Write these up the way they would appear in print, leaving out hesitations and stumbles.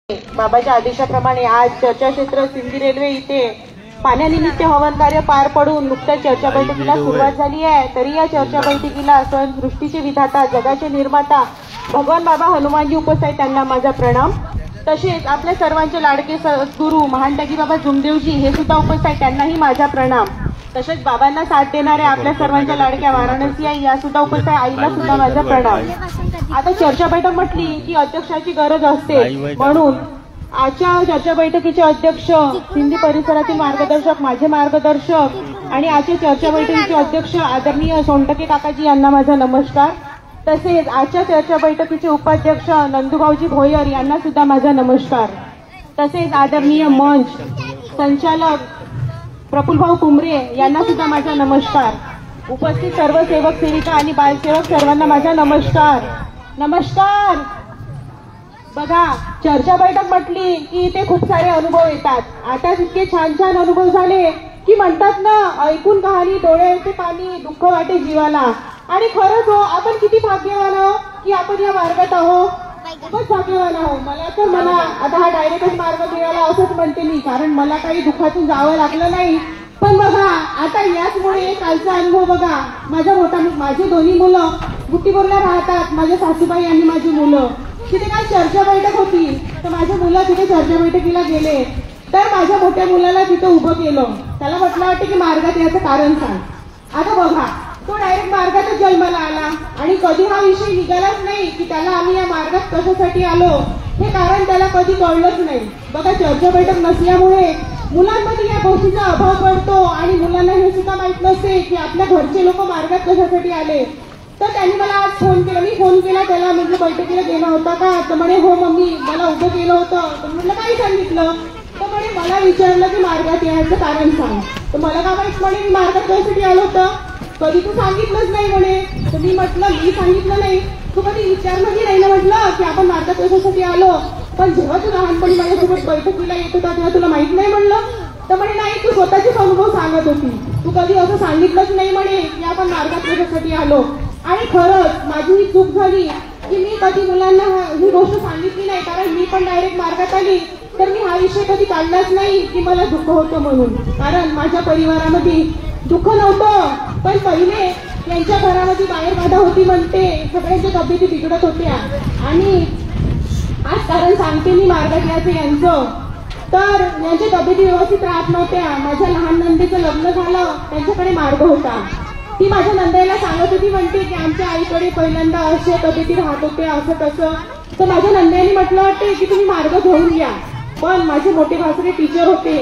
बाबाच्या आदेशाप्रमाणे आज चर्चा क्षेत्र सिंधी रेल्वे इथे पाण्यानिमित्त हवन कार्य पार पडून नुकत्याच चर्चा बैठकीला सुरुवात झाली आहे। तरी या चर्चा बैठकीला स्वयं सृष्टीचे विधाता जगाचे निर्माता भगवान बाबा हनुमानजी उपस्थित, त्यांना माझा प्रणाम। तसेच आपल्या सर्वांचे लाडके सद्गुरू महान बाबा जुमदेवजी हे सुद्धा उपस्थित, त्यांनाही माझा प्रणाम। तसेच बाबांना साथ देणाऱ्या आपल्या सर्वांच्या लाडक्या वाराणसी आई या सुद्धा उपस्थित, आईला सुद्धा माझा प्रणाम। आता चर्चा बैठक म्हटली की अध्यक्षाची गरज असते, म्हणून आजच्या चर्चा बैठकीचे अध्यक्ष सिंधी परिसरातील मार्गदर्शक, माझे मार्गदर्शक आणि आजच्या चर्चा बैठकीचे अध्यक्ष आदरणीय सोनटके काकाजी यांना माझा नमस्कार। तसेच आजच्या चर्चा बैठकीचे उपाध्यक्ष नंदुभाऊजी भोयर यांना सुद्धा माझा नमस्कार। तसेच आदरणीय मंच संचालक प्रफुल्लभाऊ कुमरे यांना सुद्धा माझा नमस्कार। उपस्थित सर्व सेवक सेविका आणि बालसेवक सर्वांना माझा नमस्कार। नमस्कार। बघा, चर्चा बैठक म्हटली की इथे खूप सारे अनुभव येतात। आता इतके छान छान अनुभव झाले की म्हणतात ना, ऐकून कहाणी डोळ्याचे पाणी, दुःख वाटे जीवाला। आणि खरंच हो, आपण किती भाग्यवान आहो की आपण या मार्गात आहो, खूपच भाग्यवान आहो। मला आता हा डायरेक्टच मार्ग मिळाला असंच म्हणते मी, कारण मला काही दुःखातून जावं लागलं नाही। पण बघा, आता याचमुळे कालचा अनुभव बघा, माझे दोन्ही मुलं बुट्टीबोरला राहतात, माझ्या सासूबाई आणि माझी मुलं। तिथे काय चर्चा बैठक होती, तर माझे मुलं तिथे चर्चा बैठकीला गेले। तर माझ्या मोठ्या मुलाला तिथे उभं केलं, त्याला म्हटलं वाटतं की मार्गात याचं कारण सांग। आता बघा, तो डायरेक्ट मार्गातच जन्माला आला आणि कधी हा विषय निघालाच नाही की त्याला आम्ही या मार्गात कशासाठी आलो हे कारण त्याला कधी कळलंच नाही। बघा, चर्चा बैठक नसल्यामुळे मुलांमध्ये या गोष्टीचा अभाव पडतो आणि मुलांना हे सुद्धा माहित नसते की आपल्या घरचे लोक मार्गात कशासाठी आले। तर त्यांनी मला आज फोन केला, मी फोन केला त्याला, म्हटलं बैठकीला गेला होता का? तर म्हणे हो मम्मी, मला उभं केलं होतं। तर म्हटलं काय सांगितलं? तर म्हणे मला विचारलं की मार्गात यायचं कारण सांग। तर मला का माहित म्हणे मी मार्गात कशासाठी आलो होतं, कधी तू सांगितलंच नाही म्हणे। तर मी म्हटलं मी सांगितलं नाही, तू कधी विचारलं नाही ना म्हटलं की आपण मार्गात कशासाठी आलो। पण जेव्हा तू लहानपणी माझ्यासोबत बैठकीला येत होता तेव्हा तुला माहित नाही म्हणलं? तर म्हणे नाही, तू स्वतःचेच अनुभव सांगत होती, तू कधी असं सांगितलंच नाही म्हणे की आपण मार्गात कशासाठी आलो। आणि खरंच माझी ही चूक झाली की मी कधी मुलांना ही गोष्ट सांगितली नाही, कारण मी पण डायरेक्ट मार्गात आली तर मी हा विषय कधी काढलाच नाही की मला दुःख होतं म्हणून। कारण माझ्या परिवारामध्ये दुःख नव्हतं, पण पहिले यांच्या घरामध्ये बाहेर बाधा होती म्हणते, सगळ्यांच्या तब्येती बिघडत होत्या। आणि आज कारण सांगते मी मार्गात याचं यांचं, तर यांच्या तब्येती व्यवस्थित राहत नव्हत्या। माझ्या लहान नंदेचं लग्न झालं, त्यांच्याकडे मार्ग होता। ती माझ्या नंदेला सांगत होती, म्हणते की आमच्या आईकडे पहिल्यांदा अशा तब्येती राहत होत्या, असं तसं। तर माझ्या नंदेने म्हटलं वाटते की तुम्ही मार्ग घेऊन घ्या। पण माझे मोठे भासरे टीचर होते,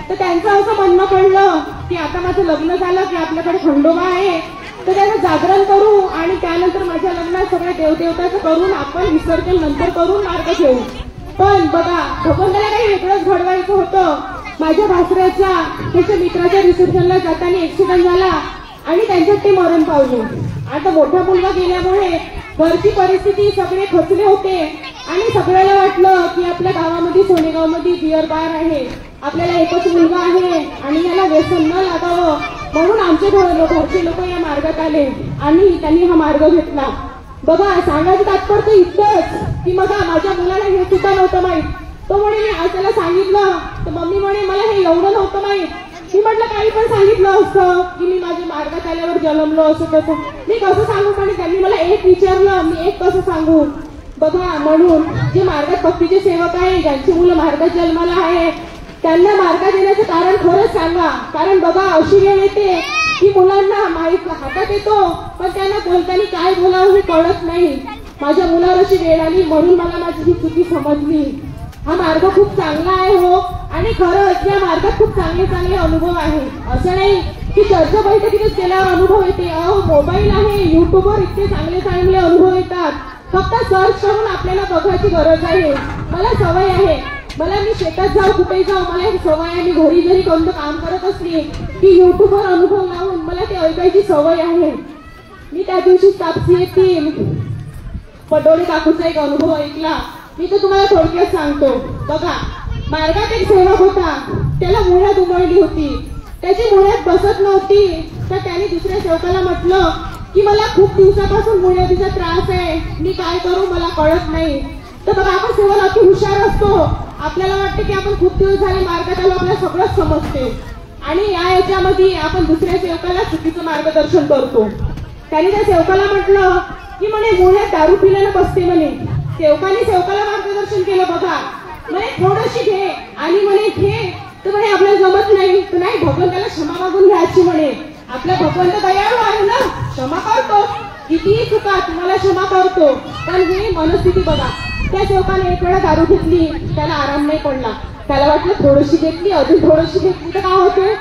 तर त्यांचं असं म्हणणं पडलं की आता माझं लग्न झालं की आपल्याकडे खंडोबा आहे, तर त्याचं जागरण करू आणि त्यानंतर माझ्या लग्नात सगळ्या देवदेवताचं करून आपण विसर्जन नंतर करून मार्ग घेऊ। पण बघा, भगवंताला काही वेगळंच घडवायचं होतं। माझ्या भासऱ्याच्या त्याच्या मित्राच्या रिसेप्शनला जाताना ऍक्सिडेंट झाला आणि त्यांच्यात ते मरण पावले। आता मोठा मुलगा गेल्यामुळे घरची परिस्थिती सगळे खचले होते आणि सगळ्याला वाटलं की आपल्या गावामध्ये सोनेगावमध्ये बिअर बार आहे, आपल्याला एकच मुलगा आहे आणि याला व्यसन न लागावं म्हणून आमचे घरचे लोक या मार्गात आले आणि त्यांनी हा मार्ग घेतला। बघा, सांगायचं तात्पर्य इतकंच की बघा, माझ्या मुलाला हे सुद्धा नव्हतं माहित। तो म्हणे मी आज त्याला सांगितलं, तर मम्मी म्हणे मला हे एवढं नव्हतं माहित। मी म्हटलं काही पण सांगितलं असतं की मी माझ्या मार्गात आल्यावर जन्मलो असं तसं, मी कसं सांगू? पण त्यांनी मला एक विचारलं, मी एक कसं सांगू? बघा, म्हणून जे मार्गात भक्तीचे सेवक आहे, ज्यांची मुलं मार्गात जन्माला आहे, त्यांना मार्गात येण्याचं कारण खरंच सांगा। कारण बघा, अशी वेळ येते की मुलांना माहीत हातात येतो पण त्यांना बोलताना काय बोलावं हे कळत नाही। माझ्या मुलावर अशी वेळ आली म्हणून मला माझी ही चुकी समजली। हा मार्ग खूप चांगला आहे हो, आणि खरंच या मार्गात खूप चांगले चांगले अनुभव आहे। असं नाही की चर्चा बैठकीतच गेल्यावर अनुभव येते, मोबाईल आहे, युट्यूबवर इतके चांगले चांगले अनुभव येतात। फक्त सर्च करून आपल्याला बघायची गरज आहे। मला सवय आहे, मला मी शेतात जाऊ कुठे जाऊ मला एक सवय आहे, मी घरी जरी कोणतं काम करत असली की युट्यूबवर अनुभव लावून मला ते ऐकायची सवय आहे। मी त्या दिवशी तापसी येतील पडोळे काकूचा एक अनुभव ऐकला, मी तर तुम्हाला थोडक्यात सांगतो। बघा, मार्गात एक सेवक होता, त्याला मुळ्यात उमळली होती, त्याची मुळ्यात बसत नव्हती। तर त्याने दुसऱ्या सेवकाला म्हटलं की मला खूप दिवसापासून मुळ्याचा त्रास आहे, मी काय करू मला कळत नाही। तर बघा आपण सेवक अति हुशार असतो, आपल्याला वाटतं की आपण खूप दिवस झाले मार्गात आलो, आपल्याला सगळंच समजते आणि याच्यामध्ये आपण दुसऱ्या सेवकाला चुकीचं मार्गदर्शन करतो. त्याने त्या सेवकाला म्हटलं की म्हणे मुळ्यात दारू पिल्यानं बसते म्हणे. सेवकाने सेवकाला मार्गदर्शन केलं बघा, म्हणे थोडीशी घे आणि म्हणे घे तर म्हणे आपल्याला जमत नाही तर नाही भगवंताला क्षमा मागून घ्यायची म्हणे. आपला भगवंत दयाळू आहे ना, क्षमा करतो, कितीही चुका तुम्हाला क्षमा करतो. पण ही मनस्थिती बघा, त्या सेवकाने एक वेळा दारू घेतली, त्याला आराम नाही पडला, त्याला वाटलं थोडीशी घेतली अजून थोडीशी घेतली तर काय होते,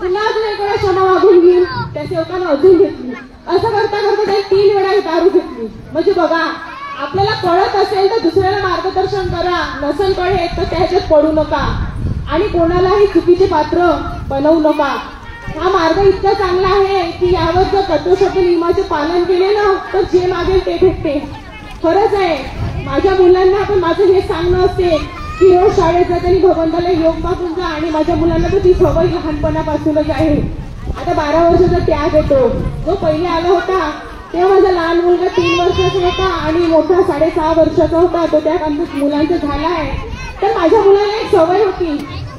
पुन्हा अजून एक वेळा क्षमा मागून घेईल. त्या सेवकाने अजून घेतली, असं करता करता त्याने 3 वेळा दारू घेतली. म्हणजे बघा आपल्याला कळत असेल तर दुसऱ्याला मार्गदर्शन करा, नसेल कळत तर त्याच्यात पडू नका आणि कोणालाही चुकीचे पात्र बनवू नका. हा मार्ग इतका चांगला आहे की यावर जर कठोर नियमाचे पालन केले ना तर जे मागेल ते भेटते. खरंच आहे, माझ्या मुलांना पण माझं हे सांगणं असते की रोज शाळेत जाताना भगवंताला योग मागून जा आणि माझ्या मुलांना तर ती सवय लहानपणापासूनच आहे. आता 12 वर्षाचा त्याग येतो. जो पहिले आला होता तेव्हा माझा लहान मुलगा 3 वर्षाचा होता आणि मोठा 6.5 वर्षाचा होता. तो त्या मुलांचा झाला आहे. तर माझ्या मुलाला एक सवय होती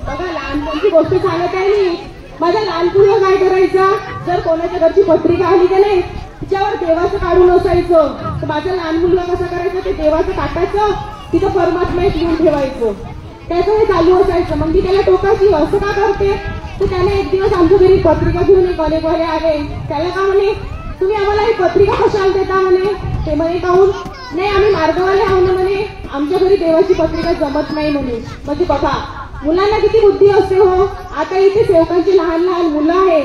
बघा, लहानपणची गोष्ट सांगत आहे मी. माझा लहान मुलगा काय करायचा, जर कोणाच्या घरची पत्रिका आली का नाही तिच्यावर देवाचं काढून असायचं, तर माझा लहान मुलगा कसा करायचा, ते देवाचं टाकायचं, तिथं परमात्मा एक लिहून ठेवायचं, त्याचं हे चालू असायचं. मग ती त्याला टोकायची असं का करते. तर त्याने एक दिवस आमच्या घरी पत्रिका घेऊन एक अनेकवाले आले. त्याला का म्हणे तुम्ही आम्हाला ही पत्रिका कशाला देता म्हणे. ते म्हणे काहून, नाही आम्ही मार्गवाले आहो ना म्हणे, आमच्या घरी देवाची पत्रिका जमत नाही म्हणे. म्हणजे बघा मुलांना किती बुद्धी असते हो. आता इथे सेवकांची लहान लहान मुलं आहे,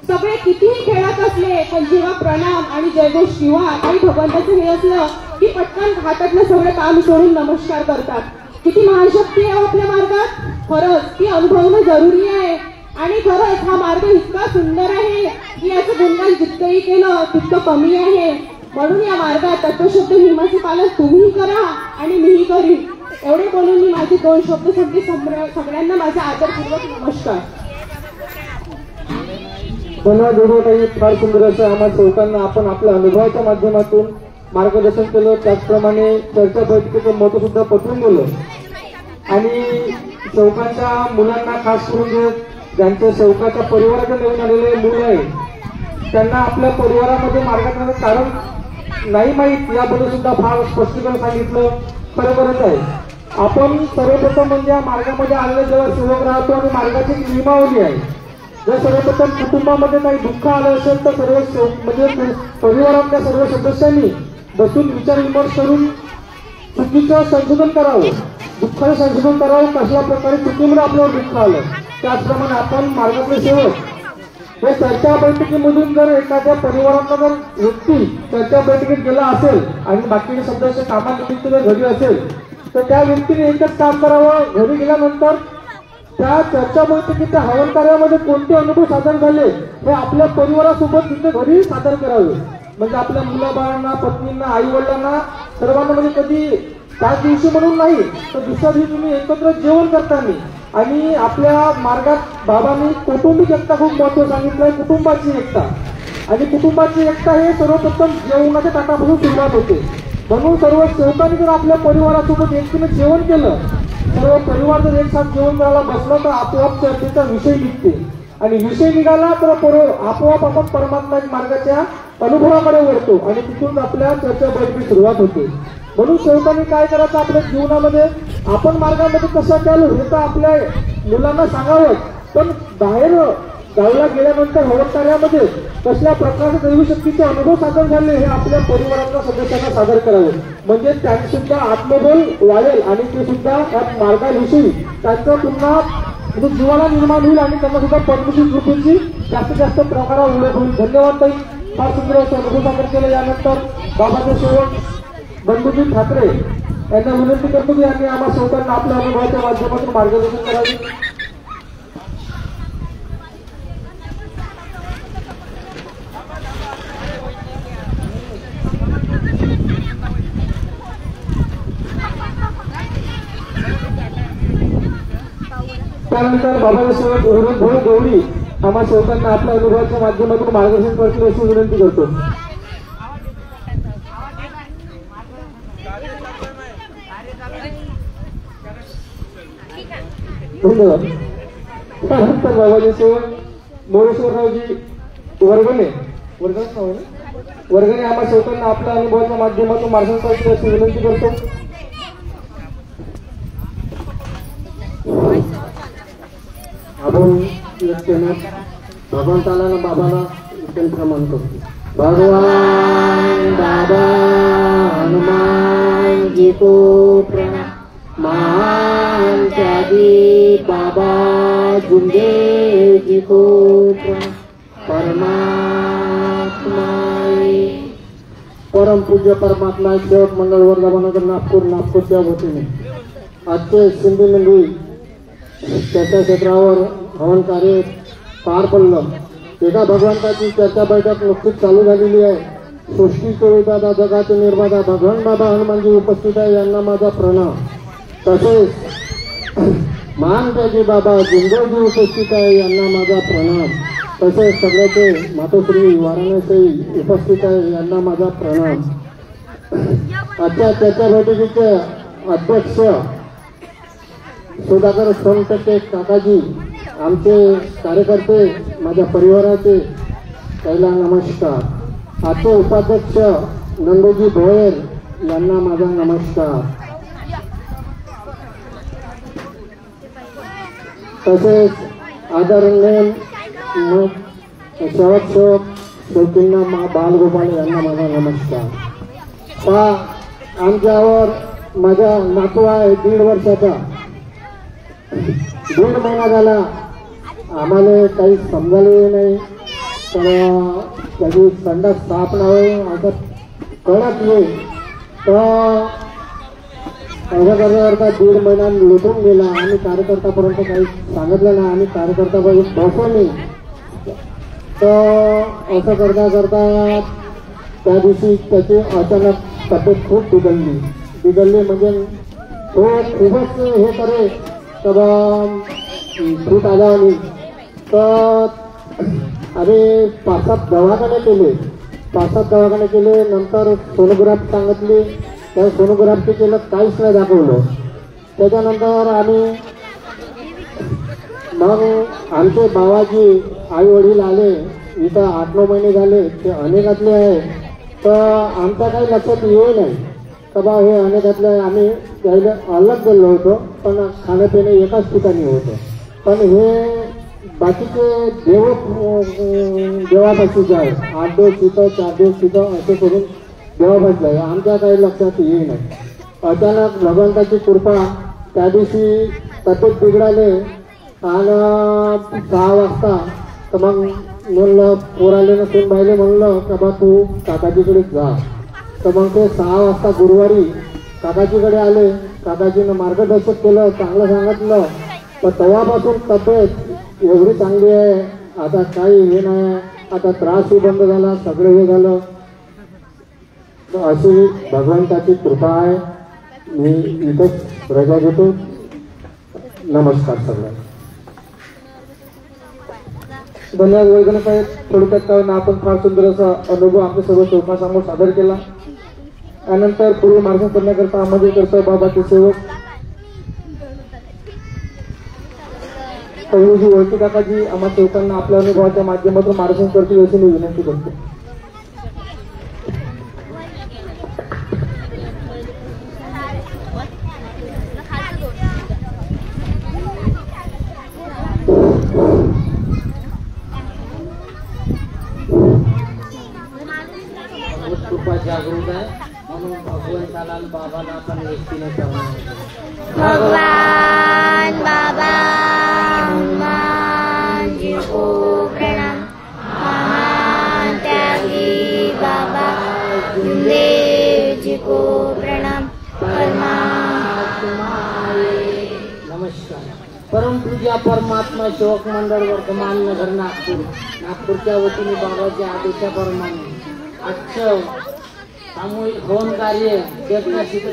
सगळे कितीही खेळत असले पण जेव्हा प्रणाम आणि जयघोष शिवा आणि भगवंताचं हे असलं की पटकन हातातलं सगळं काम सोडून नमस्कार करतात. किती महान शक्ती आहे आपल्या मार्गात, खरंच ती अनुभवणं जरुरी आहे. आणि खरंच हा मार्ग इतका सुंदर आहे की याचं गुणगान जितकंही केलं तितकं कमी आहे. म्हणून या मार्गात तत्वशुद्ध नियमाचे पालन तुम्ही करा आणि मीही करीन. एवढे बोलून मी माझे 2 शब्द सांगते. सगळ्यांना माझा आदरपूर्वक नमस्कार. धन्यवाद दोघंही. फार सुंदर असं आम्हा सेवकांना आपण आपल्या अनुभवाच्या माध्यमातून मार्गदर्शन केलं. त्याचप्रमाणे चर्चा बैठकीचं महत्व सुद्धा पटवून दिलं आणि सेवकांच्या मुलांना खास करून जे ज्यांच्या सेवकाच्या परिवाराचे नवीन आलेले मुलं आहे त्यांना आपल्या परिवारामध्ये मार्गात कारण नाही माहीत याबद्दल सुद्धा फार स्पष्टीकरण सांगितलं. बरोबरच आहे. आपण सर्वप्रथम म्हणजे या मार्गामध्ये आलेले जेव्हा सेवक राहतो आणि मार्गाची एक नियमावली आहे. जर सर्वप्रथम कुटुंबामध्ये काही दुःख आलं असेल तर सर्व म्हणजे परिवारातल्या सर्व सदस्यांनी बसून विचार विमर्श करून चुकीचं संशोधन करावं, दुःखाचं संशोधन करावं, कशा प्रकारे चुकीमुळे आपल्यावर दुःख आलं. त्याचप्रमाणे आपण मार्गातले सेवक हे चर्चा बैठकीमधून जर एखाद्या परिवारातला जर व्यक्ती चर्चा बैठकीत गेला असेल आणि बाकीचे सदस्य कामानिमित्त जर घरी असेल तर त्या व्यक्तीने एकच काम करावं, घरी गेल्यानंतर त्या चर्चा बैठकीच्या हवन कार्यामध्ये कोणते अनुभव सादर झाले हे आपल्या परिवारासोबत तिथे घरी सादर करावे. म्हणजे आपल्या मुलाबाळांना, पत्नींना, आई वडिलांना सर्वांना म्हणजे कधी त्याच दिवशी म्हणून नाही तर दुसऱ्या दिवशी तुम्ही एकत्र जेवण करताना आणि आपल्या मार्गात बाबांनी कौटुंबिक एकता खूप महत्व सांगितलंय. कुटुंबाची एकता आणि कुटुंबाची एकता हे सर्वप्रथम जेवणाच्या ताटापासून सुरुवात होते. म्हणून सर्व सेवकांनी जर आपल्या परिवारासोबत एकटीने जेवण केलं, सर्व परिवार जर एक साथ जेवण करायला बसलं तर आपोआप चर्चेचा विषय निघते आणि विषय निघाला तर आपोआप आपण परमात्मा मार्गाच्या अनुभवाकडे वळतो आणि तिथून आपल्या चर्चा बैठकी सुरुवात होते. म्हणून सेवकांनी काय करायचं आपल्या जीवनामध्ये आपण मार्गामध्ये कसं चालू हे तर आपल्या मुलांना सांगावं, पण बाहेर गावाला गेल्यानंतर हवन कार्यामध्ये कसल्या प्रकारचे दैवशक्तीचे अनुभव सादर झाले हे आपल्या परिवारातल्या सदस्यांना सादर करावे. म्हणजे त्यांनी सुद्धा आत्मबल वाढेल आणि ते सुद्धा या मार्गाविषयी त्यांचं पुन्हा जीवाला निर्माण होईल आणि त्यांना सुद्धा परमेश्वर कृपेची जास्तीत जास्त प्रकारात उल्लेख होईल. धन्यवाद ताई. फार सुंदर असं अनुभव सादर केलं. यानंतर बाबाचे सेवक बंधुजी ठाकरे यांना विनंती करतो की यांनी आम्हा सेवकांना आपल्या अनुभवाच्या माध्यमातून मार्गदर्शन करावे. त्यानंतर बाबाचे सेवक भाऊ गवळी आम्हा सेवकांना आपल्या अनुभवाच्या माध्यमातून मार्गदर्शन करतील अशी विनंती करतो. धन्यवाद. त्यानंतर बाबाजी सेवक मोरेश्वररावजी वर्गणे आम्हा सेवकांना आपल्या अनुभवाच्या माध्यमातून मार्गदर्शन अशी विनंती करतो. आपण भगवंताला बाबाला प्रमाण करतो. भगवान बाबा हनुमान जी को प्रणाम. महान त्यागी बाबा जुंदे जी को प्रणाम. परमात्मा परम पूज्य परमात्मा सेवक मंडळ वर्धापनगर नागपूरच्या वतीने आजचे सिंधी मंडळी चर्चा क्षेत्रावर हवन कार्य पार पडलं. एका भगवंताची चर्चा बैठक नुकतीच चालू झालेली आहे. सृष्टीचे विधाता जगाचे निर्माता भगवान बाबा हनुमानजी उपस्थित आहे, यांना माझा प्रणाम. तसेच महान त्यागी बाबा जुंदेजी उपस्थित आहे, यांना माझा प्रणाम. तसेच सगळ्याचे मातोश्री वाराणसी उपस्थित आहे, यांना माझा प्रणाम. आजच्या चर्चा बैठकीचे अध्यक्ष सुधाकर सोनटके काकाजी, आमचे कार्यकर्ते, माझ्या परिवाराचे पहिला नमस्कार. आजचे उपाध्यक्ष नंदोजी भोयर, यांना माझा नमस्कार. तसेच आदरणीय सेवक शौकींना बालगोपाल, यांना माझा नमस्कार. आमच्यावर माझा नातू आहे 1.5 वर्षाचा. 1.5 महिना झाला, आम्हाला काही समजायला नाही. तर त्याची संडास साफ नाही आता कळत नाही. तर असं करता 1.5 महिना लुटून गेला. आणि कार्यकर्त्यापर्यंत काही सांगितलं नाही आणि कार्यकर्ता बसवली. तर असं करता करता त्या दिवशी त्याची अचानक तब्येत खूप बिघडली म्हणजे तो खूपच हे करे तर सूट आला. आणि तर आम्ही 5-7 दवाखाने केले. नंतर सोनोग्राफी सांगितली, त्या सोनोग्राफी केलं, काहीच नाही दाखवलं. त्याच्यानंतर आम्ही मग आमचे बाबाजी आई वडील आले इथं. 8-9 महिने झाले, ते अनेकातले आहे. तर आमच्या काही लक्षात येऊ नाही का बा हे अनेकातले आहे. आम्ही त्याला अलग गेलो होतो, पण खाणंपिणं एकाच ठिकाणी होतं. पण हे बाकीचे देवापाशीच आहे. 8 दिवस तिथं, 4 दिवस तिथं, असं करून देवापाशीच आहे. आमच्या काही लक्षात येई नाही. अचानक भगवंताची कृपा, त्या दिवशी तब्येत बिघडाले आणि 6 वाजता. तर मग म्हणलं पोराले नसून बायले म्हणलं का बा तू काकाजीकडे जा. तर मग ते 6 वाजता गुरुवारी काकाजीकडे आले. काकाजीनं मार्गदर्शन केलं, चांगलं सांगितलं. तर तेव्हापासून तब्येत एवढी चांगली आहे, आता काही हे नाही. आता त्रासही बंद झाला, सगळं हे झालं. तर अशी भगवंताची कृपा आहे. मी इथंच रजा घेतो. नमस्कार सगळ्यांना. धन्यवाद वर्गणे साहेब. थोडक्यात कारण आपण फार सुंदर असा अनुभव आपल्या सर्व सेवकांसमोर सादर केला. त्यानंतर पूर्व मार्गदर्शन करण्याकरता आमंत्रित करतो बाबाचे सेवक पैलूजी वळके काकाजी, आम्हा सेवकांना आपल्या अनुभवाच्या माध्यमातून मार्गदर्शन करतील अशी मी विनंती करतो. कृपा जागृत आहे म्हणून भगवंताला आणि बाबाला आपण व्यक्तीने भगवान बाबा हनुमान जी को प्रणाम. महान त्यागी बाबा जुंदेव जी को प्रणाम. परमात्मा नमस्कार. परमपूज्य परमात्मा सेवक मंडळ वर्धमान नगर नागपूरच्या वतीने बाबाच्या आदेशाप्रमाणे आजचं सामूहिक हवन कार्य चर्चाचित्र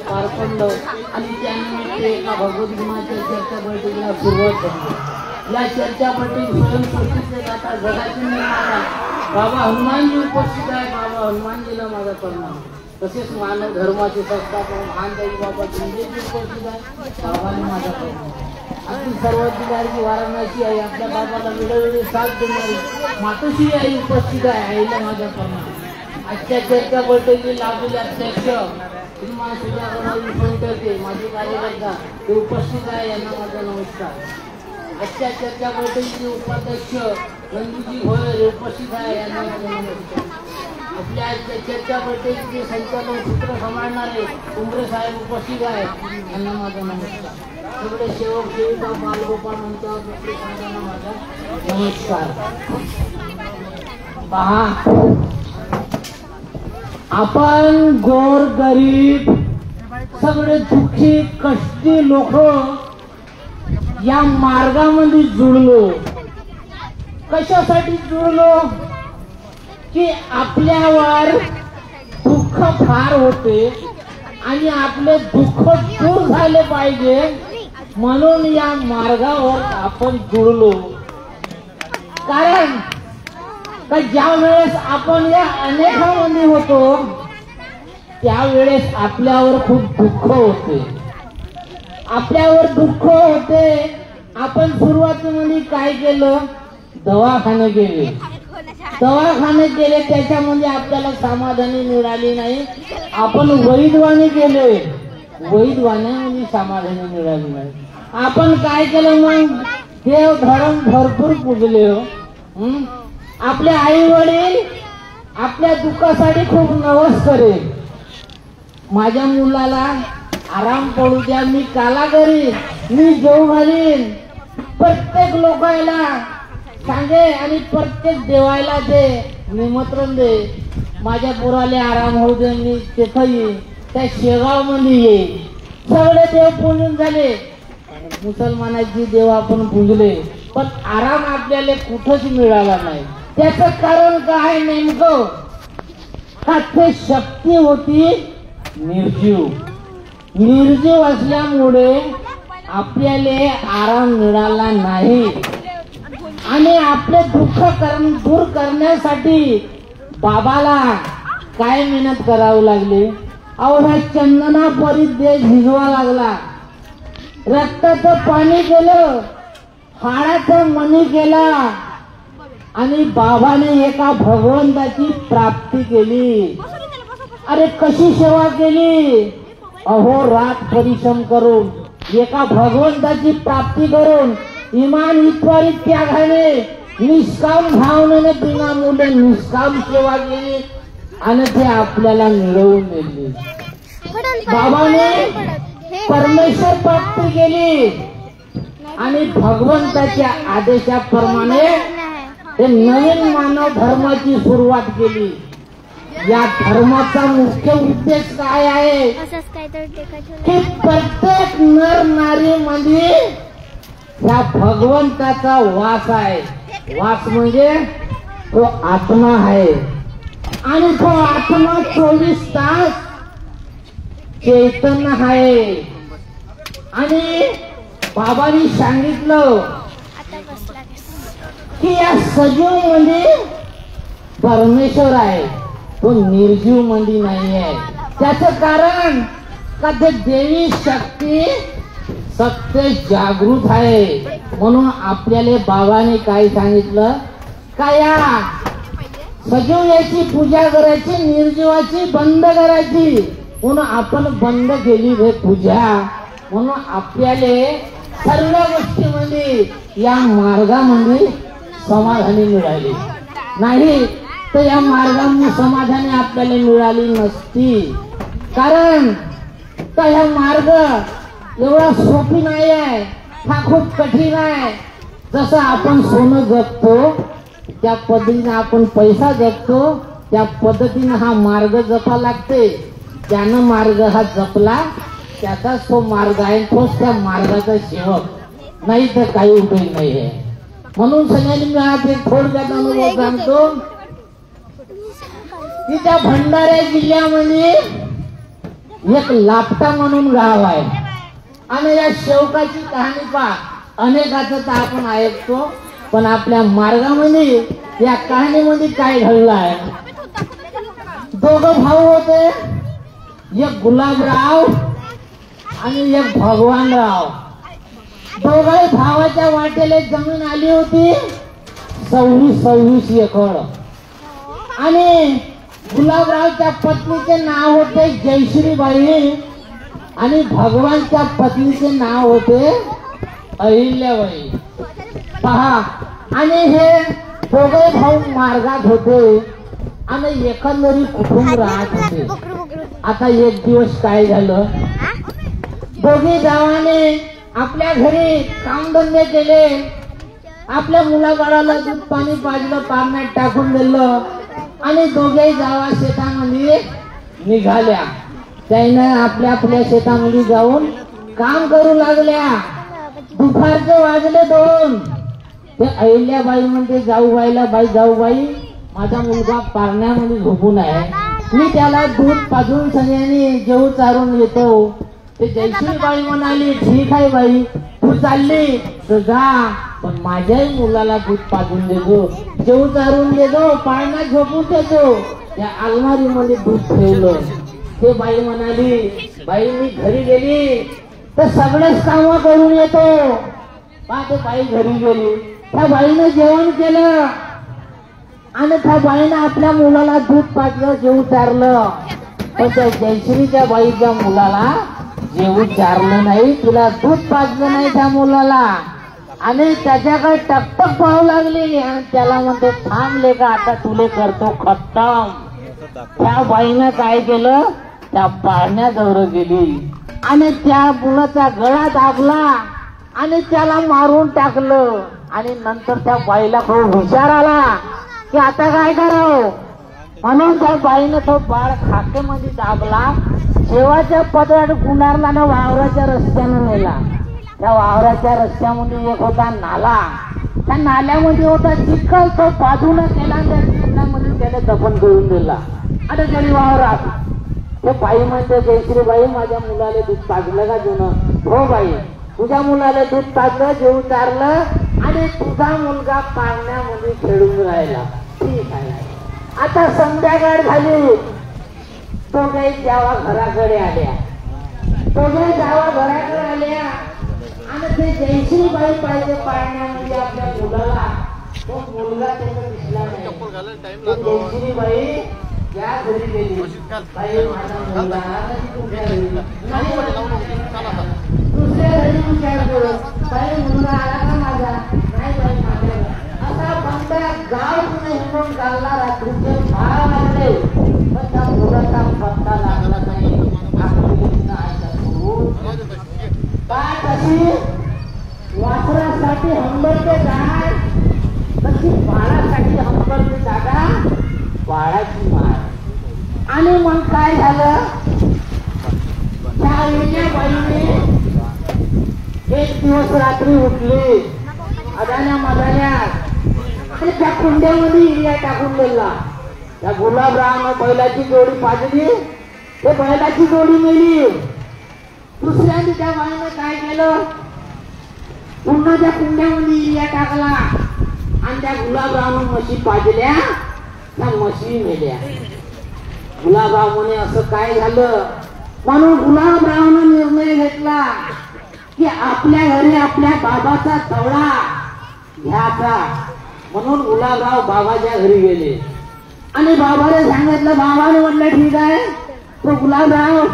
पार पडलं आणि त्यानिमित्त एका भगवद्गीतेच्या चर्चा बैठकीला सुरुवात झाली. या चर्चा बैठकीत स्वयंस्फूर्तीचे दाता जगाचे निर्माता बाबा हनुमानजी उपस्थित आहे. बाबा हनुमानजीला माझा प्रणाम. तसेच मानव धर्माचे संस्थापक महान त्यागी बाबा जुंदेजी उपस्थित आहे. बाबांनी माझा प्रणाम. आपली सर्वाधिकारी वाराणसी आहे, आपल्या बाबाला वेळोवेळी साथ देणारी मातोश्री आई उपस्थित आहे. आईला माझ्या प्रमाणे आजच्या चर्चा बैठकी लागलेले अध्यक्ष श्रीमान सुधाकरराव सोनटके माझे कार्यकर्ता ते उपस्थित आहे, यांना माझा नमस्कार. आजच्या चर्चा बैठकीचे उपाध्यक्ष रणजीतजी भोयर उपस्थित आहे, यांना माझा नमस्कार. आपल्या आजच्या चर्चा बैठकीचे संचालन सूत्र सांभाळणारे उमरे साहेब उपस्थित आहे, यांना माझा नमस्कार. सगळे सेवक सेविका बालगोपाळ मंचावर प्रत्येक सर्वांना माझा नमस्कार. पहा, आपण गोर गरीब सगळे दुःखी कष्टी लोक या मार्गामध्ये जुळलो. कशासाठी जुळलो? की आपल्यावर दुःख फार होते आणि आपले दुःख दूर झाले पाहिजे म्हणून या मार्गावर आपण जुळलो. कारण ज्या वेळेस आपण या अनेकांमध्ये होतो त्यावेळेस आपल्यावर खूप दुःख होते, आपल्यावर दुःख होते. आपण सुरुवातीमध्ये काय केलं? दवाखाने गेले, त्याच्यामध्ये आपल्याला समाधानी मिळाली नाही. आपण वैद्यवाणी केले, वैद्यवाण्यामध्ये समाधानी मिळाली नाही. आपण काय केलं? मग देव धर्म भरपूर पूजले. आपले आई वडील आपल्या दुःखासाठी खूप नवस करे. माझ्या मुलाला आराम पडू द्या, मी काला करीन, मी जेव घालीन, प्रत्येक लोकांना सांगे आणि प्रत्येक देवायला दे निमंत्रण दे. माझ्या पोराले आराम होऊ दे, मी तिथं येईन, त्या शेगाव मध्ये येईल. सगळे देव पूजून झाले, मुसलमानाची देव आपण पूजले, पण आराम आपल्याला कुठंच मिळाला नाही. त्याचं कारण काय नेमकं? का ते शक्ती होती निर्जीव. निर्जीव असल्यामुळे आपल्याला आराम मिळाला नाही. आणि आपले दुःख दूर करण्यासाठी बाबाला काय मेहनत करावी लागली? अवघा चंदना परी देश भिजवा लागला, रक्ताचं पाणी केलं, हाडाचं मणी केला आणि बाबाने एका भगवंताची प्राप्ती केली. अरे कशी सेवा केली? अहोरात्र परिश्रम करून एका भगवंताची प्राप्ती करून इमान इतवारी त्यागाने निष्काम भावनेने बिना मूल्य निष्काम सेवा केली आणि ते आपल्याला मिळवून दिली. बाबाने परमेश्वर प्राप्ती केली आणि भगवंताच्या आदेशाप्रमाणे ते नवीन मानव धर्माची सुरुवात केली. या धर्माचा मुख्य उद्देश काय आहे? की प्रत्येक नर नारी मध्ये या भगवंताचा वास आहे. वास म्हणजे तो आत्मा आहे आणि तो आत्मा 24 तास चैतन्य आहे. आणि बाबांनी सांगितलं की या सजीव मध्ये परमेश्वर आहे, तो निर्जीव मध्ये नाही आहे. त्याचं कारण का ते देवी शक्ती सत्य जागृत आहे. म्हणून आपल्याला बाबाने काय सांगितलं? का या सजीव याची पूजा करायची, निर्जीवाची बंद करायची. म्हणून आपण बंद केली रे पूजा. म्हणून आपल्याला सर्व गोष्टीमध्ये या मार्गामध्ये समाधानी मिळाली नाही तर या मार्गामध्ये समाधानी आपल्याला मिळाली नसती. कारण तर हा मार्ग एवढा सोपी नाही आहे, हा खूप कठीण आहे. जसं आपण सोनं जपतो त्या पद्धतीने आपण पैसा जपतो, त्या पद्धतीने हा मार्ग जपा लागते. त्यानं मार्ग हा जपला त्याचाच तो मार्ग आहे, तोच त्या मार्गाचा सेवक, नाही तर काही उपयोग नाही आहे. म्हणून सगळ्यांनी मी आज एक थोडक्यात अनुभव सांगतो की त्या भंडारा जिल्ह्यामध्ये एक लापटा म्हणून गाव आहे आणि या शेवकाची कहाणी पहा. अनेकाचं तर आपण ऐकतो, पण आपल्या मार्गामध्ये या कहाणीमध्ये काय घडलं आहे? दोघं भाऊ होते, एक गुलाबराव आणि एक भगवानराव. दोघे भावाच्या वाटेला जमीन आली होती 26 एकर. आणि गुलाबरावच्या पत्नीचे नाव होते जयश्रीबाई आणि भगवानच्या पत्नीचे नाव होते अहिल्याबाई. पहा, आणि हे दोघे भाऊ मार्गात होते आणि एकंदरीत कुटुंब राहत होते. आता एक दिवस काय झालं, दोघे जावाने आपल्या घरी कामधंदे केले, आपल्या मुलाबाळाला दूध पाणी पाजलं, पाण्यात टाकून दिलं आणि दोघे जावा शेतामध्ये निघाल्या. त्यानं आपल्या आपल्या शेतामध्ये जाऊन काम करू लागल्या. दुपारचे वाजले 2. ते अहिल्याबाई म्हणते जाऊबाईला, बाई जाऊबाई माझा मुलगा पारण्यामध्ये झोपून आहे, मी त्याला दूध पाजून सगळ्यांनी जेव चारून येतो. ते जयश्रीबाई म्हणाली ठीक आहे बाई, तू चालली तर जा, पण माझ्याही मुलाला दूध पाजून देतो, जेव चारून देतो, पाळण्यात झोपून देतो. त्या अलमारीमध्ये दूध ठेवलं. ते बाई म्हणाली बाई मी घरी गेली तर सगळेच काम करून येतो. ते बाई घरी गेली, त्या बाईनं जेवण केलं आणि त्या बाईनं आपल्या मुलाला दूध पाजलं, जेव चारलं. पण त्या जयश्रीच्या बाईच्या मुलाला जेवू चारलं नाही, तुला दूध पाजलं नाही त्या मुलाला. आणि त्याच्याकडे टकटक पाहू लागली आणि त्याला म्हणते थांबले का आता तुले करतो खट्टम. त्या बाईनं काय केलं, त्या पाळण्याजवळ गेली आणि त्या मुलाचा गळा दाबला आणि त्याला मारून टाकलं. आणि नंतर त्या बाईला खूप विचार आला की आता काय करावं, म्हणून त्या बाईनं तो बाळ खाकेमध्ये दाबला, शेवाच्या पत्रात गुंडारला ना वावराच्या रस्त्यानं नेला. त्या वावराच्या रस्त्यामध्ये एक होता नाला, त्या नाल्यामध्ये होता चिखल, तो बाजूला केला, त्या चिखलामध्ये त्याने दफन करून दिला. आता त्याने वावरात ते बाई म्हणते जयश्रीबाई माझ्या मुलाला दूध पाजलं का जुनं? हो बाई, तुझ्या मुलाला दूध पाजलं, जेव चारलं आणि तुझा मुलगा पाळण्यामध्ये खेळून राहिला. ठीक आहे. आता संध्याकाळ झाली, तो काही जावा घराकडे आल्या, आणि ते जयश्रीबाई पाहिजे पाळण्यामध्ये आपल्या मुलाला, तो मुलगा त्याचा दिसला नाही. जयश्रीबाई या घरी गेली, बाई माझा मुलगा तुझ्या घरी, दुसऱ्या घरी विचारतो बाई मुलगा आला का माझा? नाही बाई माझ्या. असा बंदा गाव पुणे हिंडून चालला, रात्रीचे 12 वाजले पण त्या मुलाचा पत्ता लागला नाही. काय कशी वासरासाठी हंबरते जाणार, तशी बाळासाठी हंबरते जागा बाळाची मार. आणि मग काय झालं, त्या वेळच्या बाईने एक दिवस रात्री उठली अदाल्या मदाल्यात आणि त्या कुंड्यामध्ये इरिया टाकून दिला. त्या गुलाबरावनं बैलाची जोडी पाजली, ते बैलाची जोडी मेली. दुसऱ्यांनी त्या बाईनं काय केलं, पुन्हा त्या कुंड्यामध्ये इरिया टाकला आणि त्या गुलाबरावनं म्हशी पाजल्या, त्या म्हशी मेल्या. गुलाबराव म्हणे असं काय झालं, म्हणून गुलाबरावनं निर्णय घेतला की आपल्या घरी आपल्या बाबाचा तवडा घ्यायचा. म्हणून गुलाबराव बाबाच्या घरी गेले आणि बाबाने सांगितलं. बाबाने म्हटलं ठीक आहे, तो गुलाबराव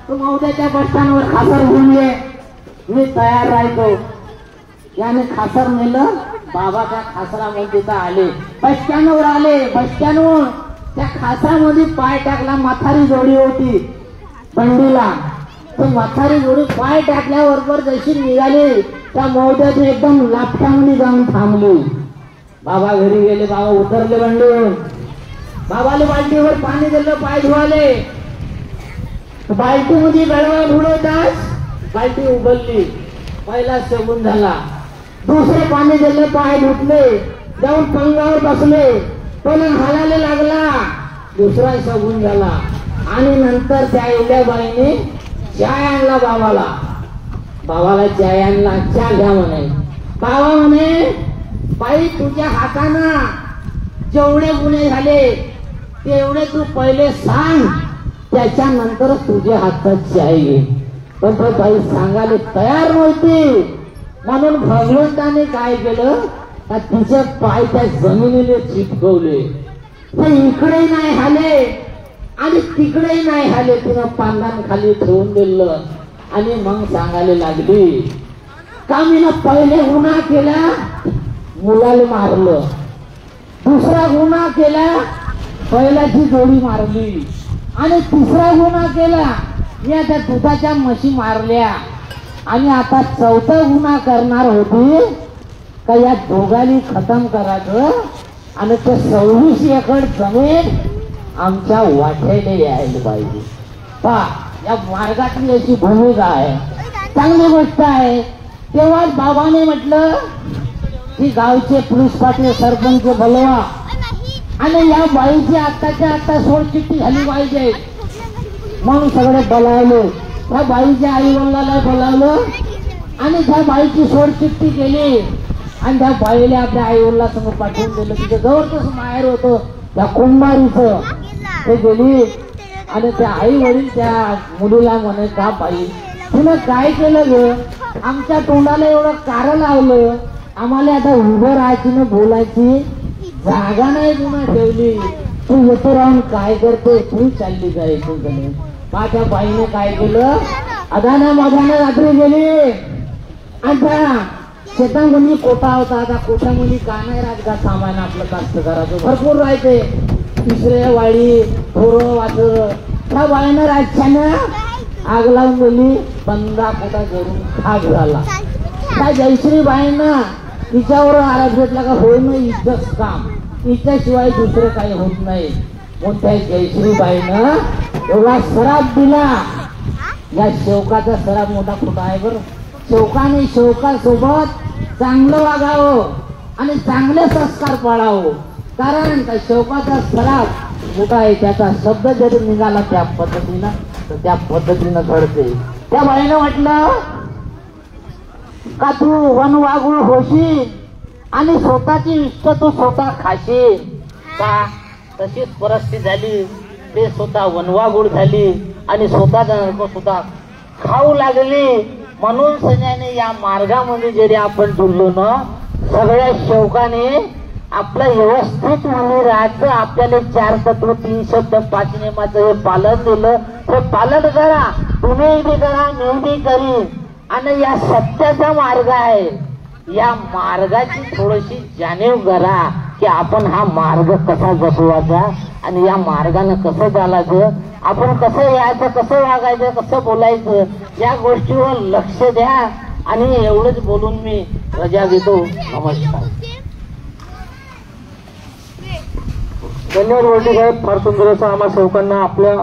तू मौद्याच्या बसस्टँडवर खासर घेऊन ये, मी तयार राहतो. याने खासर नेलं, बाबा त्या खासरामध्ये तिथं आले, बसस्टँडवर आले. बसस्टँडवर त्या खासरामध्ये पाय टाकला, म्हातारी जोडी होती बंडीला. तो म्हातारी जोडी पाय टाकल्याबरोबर जशी निघाली, त्या मौद्यात एकदम लापट्यामध्ये जाऊन थांबली. बाबा घरी गेले, बाबा उतरले बंडीवरून, बाबाला बाल्टीवर पाणी दिलं, पाय धुवाले. बाल्टीमध्ये गडवा बुडवताच बाल्टी उघडली, पहिला सेवून झाला. दुसरे पाणी दिले, पाय धुतले, जाऊन पंगावर बसले, पण हालायला लागला, दुसरा सेवून झाला. आणि नंतर त्या इल्याबाईने चाय आणला बाबाला. बाबाला चाय आणला, चहा घ्या म्हणे. बाबा म्हणे बाई तुझ्या हातानं जेवढे गुन्हे झाले तेवढे तू पहिले सांग, त्याच्यानंतर तुझ्या हातात चाय घे. पण तो बाई सांगायला तयार नव्हती. म्हणून भगवंताने काय केलं का तिचे पाय त्या जमिनीला चिटकवले. ते इकडे नाही हाले आणि तिकडे नाही हाले. तिनं पांघरान खाली ठेवून दिलं आणि मग सांगायला लागली का मीनं पहिले गुन्हा केला, मुलाला मारलं. दुसरा गुन्हा केला, पहिल्याची जोडी मारली. आणि तिसरा गुन्हा केला, मी त्या दुधाच्या म्हशी मारल्या. आणि आता चौथा गुन्हा करणार होती का या दोघांनी खतम करायचं आणि ते 26 एकर जमीन आमच्या वाट्याने यायला पाहिजे. पहा या मार्गातली अशी भूमिका आहे, चांगली गोष्ट आहे. तेव्हाच बाबाने म्हटलं की गावचे पोलीस पाटील सरपंच बोलवा आणि या बाईची आत्ताच्या आत्ता सोडचिठ्ठी झाली पाहिजे. मग सगळे बोलावले, त्या बाईच्या आई वडिलाला बोलावलं आणि त्या बाईची सोडचिठ्ठी केली आणि त्या बाईला आपल्या आई वडिला समोर पाठवून दिलं. तिथे जवळच माहेर होतं त्या कुंभारीचं. ते गेली आणि त्या आई वडील त्या मुलीला म्हणे का बाई तुला काय केलं ग, आमच्या तोंडाला एवढं कार लावलं, आम्हाला आता उभं राहायची ना बोलायची जागा नाही तुला ठेवली, तू येतो राहून काय करते, तू चालली काय तुझ्याने. माझ्या बाईने काय केलं, अदाना मधाने रात्री गेली आणि त्या शेतामध्ये कोटा होता. आता कोटामध्ये का नाही राहत का सामान आपलं कास्तकाराचं भरपूर राहते. तिसऱ्या वाडी थोरं वाचर त्या बाईनं रातच्यानं आग लावून गेली. 15 कोटा घरून खाक झाला. त्या जयश्री बाईनं तिच्यावर आरोप घेतला का होय ना इज्जत काम, तिच्याशिवाय दुसरं काही होत नाही. मग त्या जयश्री बाईनं एवढा सराप दिला. या शेवकाचा सराप मोठा खोटा आहे बरं. शेवकाने शेवकासोबत चांगलं वागावं आणि चांगले संस्कार पाळावं. कारण त्या शेवकाचा सराप मोठा आहे, त्याचा शब्द जरी निघाला त्या पद्धतीनं तर त्या पद्धतीनं घडते. त्या बाईनं म्हटलं का तू वनवागुळ होशील आणि स्वतःची इष्ट तू स्वतः खाशील का. तशीच परिस्थिती झाली, ते स्वतः वनवागुळ झाली आणि स्वतः खाऊ लागली. म्हणून सगळ्याने या मार्गामध्ये जरी आपण जुळलो ना, सगळ्या शौकाने आपलं व्यवस्थित म्हणून राहायचं. आपल्याला 4 तत्व 3 शब्द 5 नियमाचं हे पालन दिलं, हे पालन करा. तुम्ही बी करा, मी बी करीन. आणि या सत्याचा मार्ग आहे, या मार्गाची थोडीशी जाणीव करा की आपण हा मार्ग कसा जपवायचा आणि या मार्गाने कसं चालायचं, आपण कसं यायचं, कसं वागायचं, कसं बोलायचं, या गोष्टीवर लक्ष द्या. आणि एवढंच बोलून मी रजा घेतो. नमस्कार. धन्यवाद वरती साहेब, फार सुंदर असं आम्हा सेवकांना आपल्या